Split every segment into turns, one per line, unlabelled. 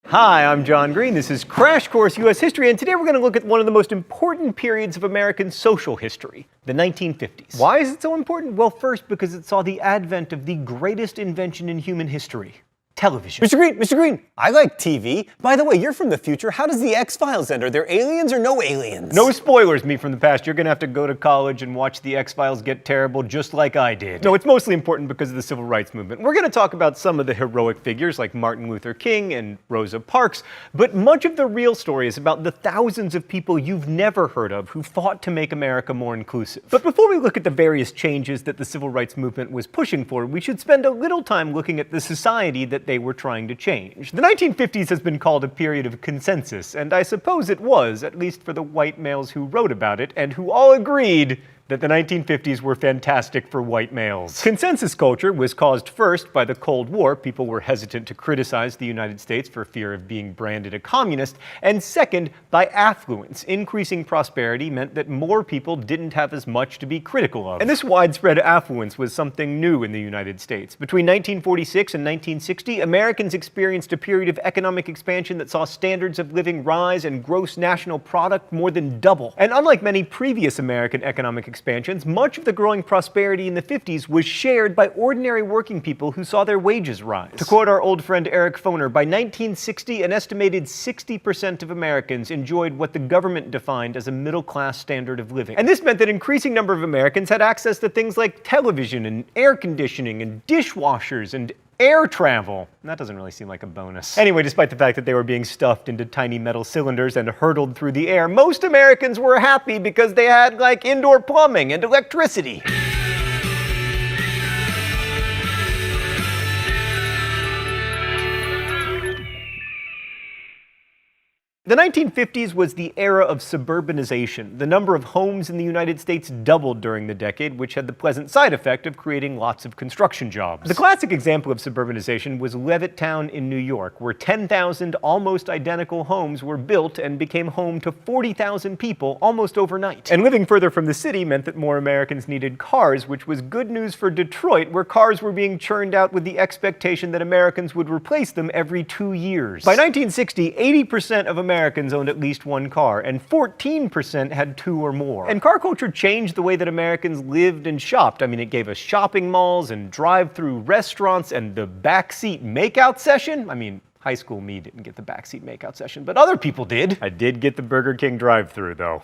Hi, I'm John Green. This is Crash Course U.S. History, and today we're going to look at one of the most important periods of American social history, the 1950s. Why is it so important? Well, first, because it saw the advent of the greatest invention in human history. Television.
Mr. Green, I like TV. By the way, you're from the future. How does the X-Files end? Are there aliens or no aliens?
No spoilers, me from the past. You're gonna have to go to college and watch the X-Files get terrible just like I did. No, it's mostly important because of the civil rights movement. We're gonna talk about some of the heroic figures like Martin Luther King and Rosa Parks, but much of the real story is about the thousands of people you've never heard of who fought to make America more inclusive. But before we look at the various changes that the civil rights movement was pushing for, we should spend a little time looking at the society that they were trying to change. The 1950s has been called a period of consensus, and I suppose it was, at least for the white males who wrote about it, and who all agreed that the 1950s were fantastic for white males. Consensus culture was caused first by the Cold War. People were hesitant to criticize the United States for fear of being branded a communist, and second, by affluence. Increasing prosperity meant that more people didn't have as much to be critical of. And this widespread affluence was something new in the United States. Between 1946 and 1960, Americans experienced a period of economic expansion that saw standards of living rise and gross national product more than double. And unlike many previous American economic expansions, much of the growing prosperity in the 50s was shared by ordinary working people who saw their wages rise. To quote our old friend Eric Foner, by 1960, an estimated 60% of Americans enjoyed what the government defined as a middle-class standard of living. And this meant that an increasing number of Americans had access to things like television and air conditioning and dishwashers and air travel. That doesn't really seem like a bonus. Anyway, despite the fact that they were being stuffed into tiny metal cylinders and hurtled through the air, most Americans were happy because they had, like, indoor plumbing and electricity. The 1950s was the era of suburbanization. The number of homes in the United States doubled during the decade, which had the pleasant side effect of creating lots of construction jobs. The classic example of suburbanization was Levittown in New York, where 10,000 almost identical homes were built and became home to 40,000 people almost overnight. And living further from the city meant that more Americans needed cars, which was good news for Detroit, where cars were being churned out with the expectation that Americans would replace them every 2 years. By 1960, 80% of Americans owned at least one car, and 14% had two or more. And car culture changed the way that Americans lived and shopped. I mean, it gave us shopping malls and drive-through restaurants and the backseat makeout session. I mean, high school me didn't get the backseat makeout session, but other people did. I did get the Burger King drive-through, though.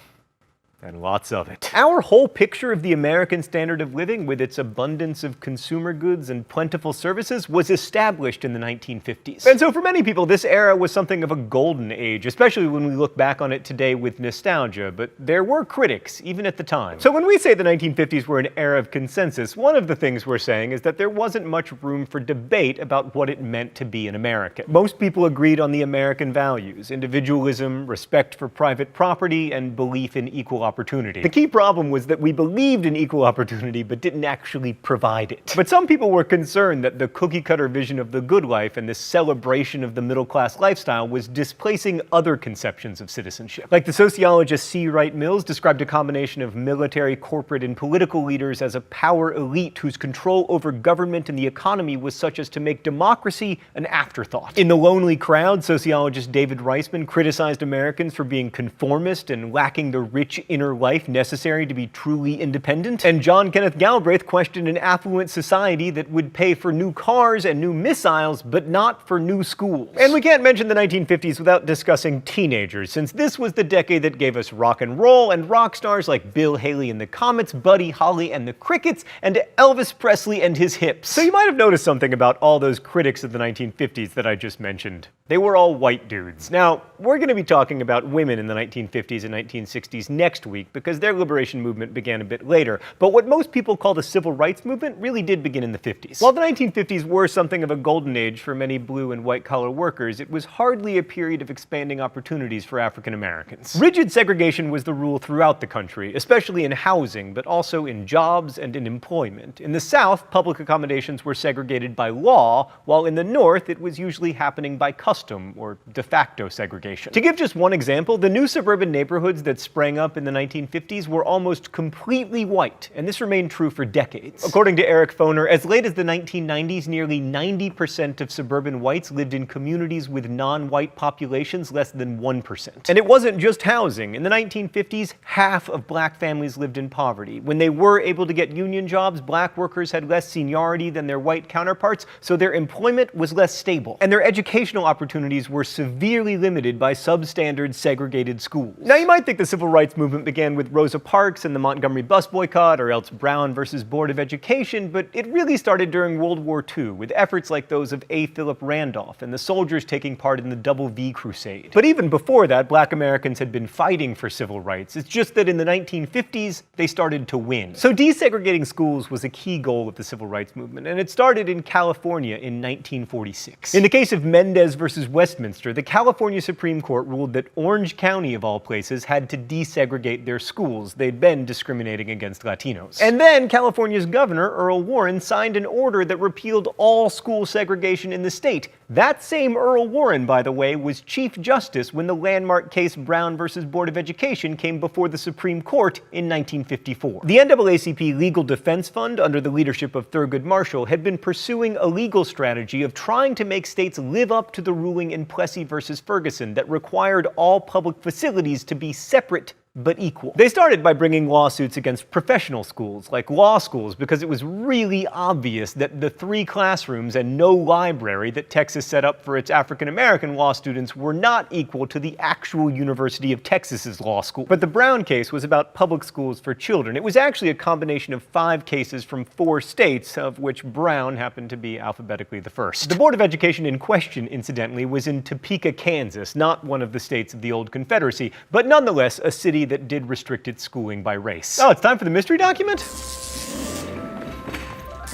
And lots of it. Our whole picture of the American standard of living, with its abundance of consumer goods and plentiful services, was established in the 1950s. And so for many people, this era was something of a golden age, especially when we look back on it today with nostalgia, but there were critics, even at the time. So when we say the 1950s were an era of consensus, one of the things we're saying is that there wasn't much room for debate about what it meant to be an American. Most people agreed on the American values: individualism, respect for private property, and belief in equal opportunity. The key problem was that we believed in equal opportunity but didn't actually provide it. But some people were concerned that the cookie-cutter vision of the good life and the celebration of the middle-class lifestyle was displacing other conceptions of citizenship. Like the sociologist C. Wright Mills described a combination of military, corporate, and political leaders as a power elite whose control over government and the economy was such as to make democracy an afterthought. In The Lonely Crowd, sociologist David Reisman criticized Americans for being conformist and lacking the rich inner life necessary to be truly independent. And John Kenneth Galbraith questioned an affluent society that would pay for new cars and new missiles, but not for new schools. And we can't mention the 1950s without discussing teenagers, since this was the decade that gave us rock and roll and rock stars like Bill Haley and the Comets, Buddy Holly and the Crickets, and Elvis Presley and his hips. So you might have noticed something about all those critics of the 1950s that I just mentioned. They were all white dudes. Now, we're going to be talking about women in the 1950s and 1960s next week, because their liberation movement began a bit later. But what most people call the civil rights movement really did begin in the 50s. While the 1950s were something of a golden age for many blue and white collar workers, it was hardly a period of expanding opportunities for African Americans. Rigid segregation was the rule throughout the country, especially in housing, but also in jobs and in employment. In the South, public accommodations were segregated by law, while in the North, it was usually happening by custom or de facto segregation. To give just one example, the new suburban neighborhoods that sprang up in the the 1950s were almost completely white, and this remained true for decades. According to Eric Foner, as late as the 1990s, nearly 90% of suburban whites lived in communities with non-white populations less than 1%. And it wasn't just housing. In the 1950s, half of black families lived in poverty. When they were able to get union jobs, black workers had less seniority than their white counterparts, so their employment was less stable. And their educational opportunities were severely limited by substandard segregated schools. Now, you might think the civil rights movement began with Rosa Parks and the Montgomery bus boycott, or else Brown versus Board of Education, but it really started during World War II, with efforts like those of A. Philip Randolph and the soldiers taking part in the Double V Crusade. But even before that, black Americans had been fighting for civil rights. It's just that in the 1950s, they started to win. So desegregating schools was a key goal of the civil rights movement, and it started in California in 1946. In the case of Mendez versus Westminster, the California Supreme Court ruled that Orange County, of all places, had to desegregate their schools. They'd been discriminating against Latinos. And then California's governor, Earl Warren, signed an order that repealed all school segregation in the state. That same Earl Warren, by the way, was Chief Justice when the landmark case Brown versus Board of Education came before the Supreme Court in 1954. The NAACP Legal Defense Fund, under the leadership of Thurgood Marshall, had been pursuing a legal strategy of trying to make states live up to the ruling in Plessy versus Ferguson that required all public facilities to be separate but equal. They started by bringing lawsuits against professional schools, like law schools, because it was really obvious that the 3 classrooms and no library that Texas set up for its African-American law students were not equal to the actual University of Texas's law school. But the Brown case was about public schools for children. It was actually a combination of 5 cases from 4 states, of which Brown happened to be alphabetically the first. The Board of Education in question, incidentally, was in Topeka, Kansas, not one of the states of the old Confederacy, but nonetheless a city that did restrict its schooling by race. Oh, it's time for the mystery document?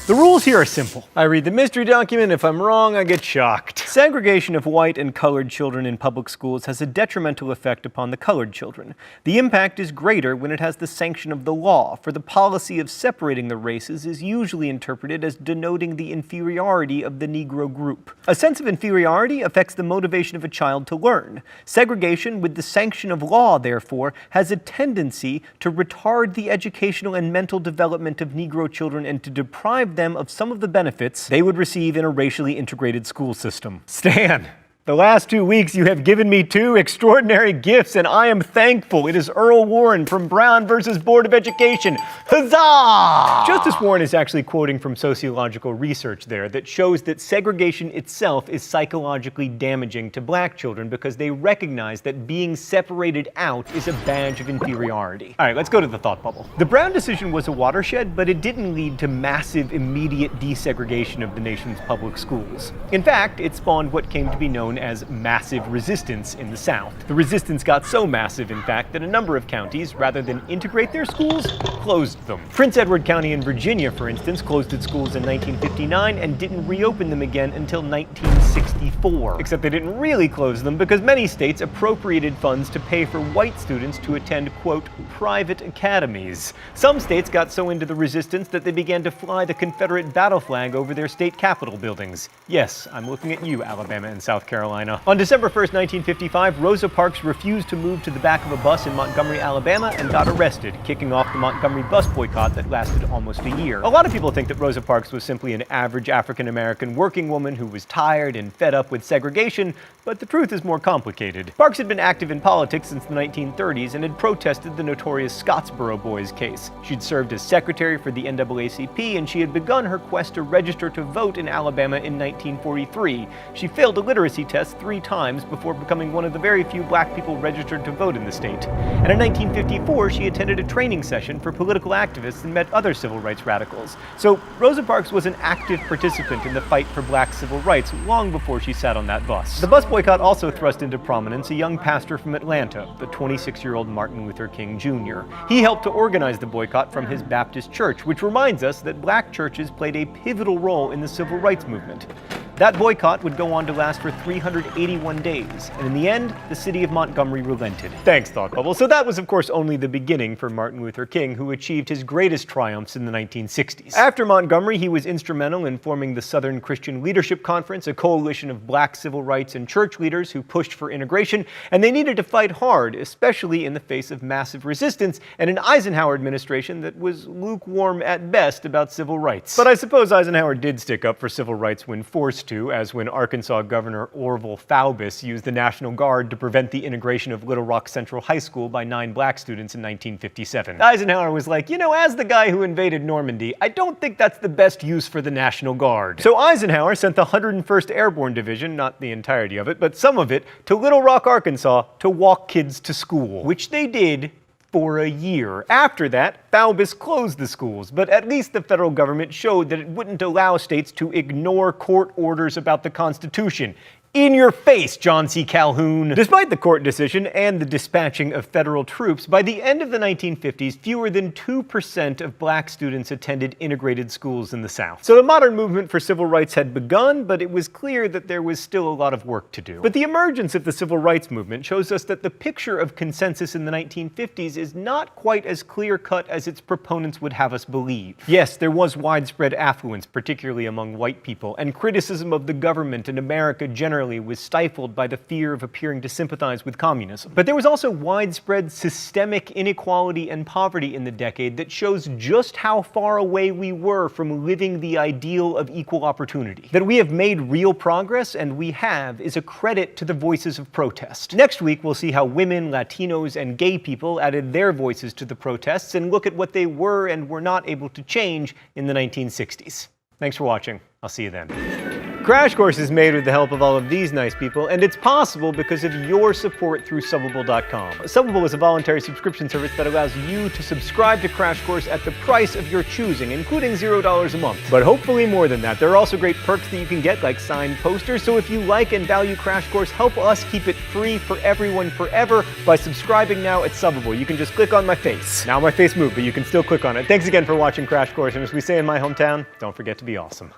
The rules here are simple. I read the mystery document. If I'm wrong, I get shocked. Segregation of white and colored children in public schools has a detrimental effect upon the colored children. The impact is greater when it has the sanction of the law, for the policy of separating the races is usually interpreted as denoting the inferiority of the Negro group. A sense of inferiority affects the motivation of a child to learn. Segregation with the sanction of law, therefore, has a tendency to retard the educational and mental development of Negro children and to deprive them of some of the benefits they would receive in a racially integrated school system. Stan, the last 2 weeks you have given me 2 extraordinary gifts, and I am thankful. It is Earl Warren from Brown versus Board of Education. Huzzah! Justice Warren is actually quoting from sociological research there that shows that segregation itself is psychologically damaging to black children because they recognize that being separated out is a badge of inferiority. All right, let's go to the thought bubble. The Brown decision was a watershed, but it didn't lead to massive, immediate desegregation of the nation's public schools. In fact, it spawned what came to be known as massive resistance in the South. The resistance got so massive, in fact, that a number of counties, rather than integrate their schools, closed them. Prince Edward County in Virginia, for instance, closed its schools in 1959 and didn't reopen them again until 1964. Except they didn't really close them because many states appropriated funds to pay for white students to attend, quote, private academies. Some states got so into the resistance that they began to fly the Confederate battle flag over their state capitol buildings. Yes, I'm looking at you, Alabama and South Carolina. On December 1st, 1955, Rosa Parks refused to move to the back of a bus in Montgomery, Alabama, and got arrested, kicking off the Montgomery bus boycott that lasted almost a year. A lot of people think that Rosa Parks was simply an average African-American working woman who was tired and fed up with segregation, but the truth is more complicated. Parks had been active in politics since the 1930s and had protested the notorious Scottsboro Boys case. She'd served as secretary for the NAACP, and she had begun her quest to register to vote in Alabama in 1943. She failed a literacy test 3 times before becoming one of the very few black people registered to vote in the state. And in 1954, she attended a training session for political activists and met other civil rights radicals. So Rosa Parks was an active participant in the fight for black civil rights long before she sat on that bus. The bus boycott also thrust into prominence a young pastor from Atlanta, the 26-year-old Martin Luther King Jr. He helped to organize the boycott from his Baptist church, which reminds us that black churches played a pivotal role in the civil rights movement. That boycott would go on to last for 381 days, and in the end, the city of Montgomery relented. Thanks, Thought Bubble. So that was, of course, only the beginning for Martin Luther King, who achieved his greatest triumphs in the 1960s. After Montgomery, he was instrumental in forming the Southern Christian Leadership Conference, a coalition of black civil rights and church leaders who pushed for integration, and they needed to fight hard, especially in the face of massive resistance and an Eisenhower administration that was lukewarm at best about civil rights. But I suppose Eisenhower did stick up for civil rights when forced to, as when Arkansas Governor Orville Faubus used the National Guard to prevent the integration of Little Rock Central High School by 9 black students in 1957. Eisenhower was like, as the guy who invaded Normandy, I don't think that's the best use for the National Guard. So Eisenhower sent the 101st Airborne Division, not the entirety of it, but some of it, to Little Rock, Arkansas to walk kids to school, which they did for a year. After that, Faubus closed the schools, but at least the federal government showed that it wouldn't allow states to ignore court orders about the Constitution. In your face, John C. Calhoun! Despite the court decision and the dispatching of federal troops, by the end of the 1950s, fewer than 2% of black students attended integrated schools in the South. So the modern movement for civil rights had begun, but it was clear that there was still a lot of work to do. But the emergence of the civil rights movement shows us that the picture of consensus in the 1950s is not quite as clear-cut as its proponents would have us believe. Yes, there was widespread affluence, particularly among white people, and criticism of the government and America generally was stifled by the fear of appearing to sympathize with communism. But there was also widespread systemic inequality and poverty in the decade that shows just how far away we were from living the ideal of equal opportunity. That we have made real progress, and we have, is a credit to the voices of protest. Next week, we'll see how women, Latinos, and gay people added their voices to the protests and look at what they were and were not able to change in the 1960s. Thanks for watching. I'll see you then. Crash Course is made with the help of all of these nice people, and it's possible because of your support through Subbable.com. Subbable is a voluntary subscription service that allows you to subscribe to Crash Course at the price of your choosing, including $0 a month. But hopefully more than that. There are also great perks that you can get, like signed posters, so if you like and value Crash Course, help us keep it free for everyone forever by subscribing now at Subbable. You can just click on my face. Now my face moved, but you can still click on it. Thanks again for watching Crash Course, and as we say in my hometown, don't forget to be awesome.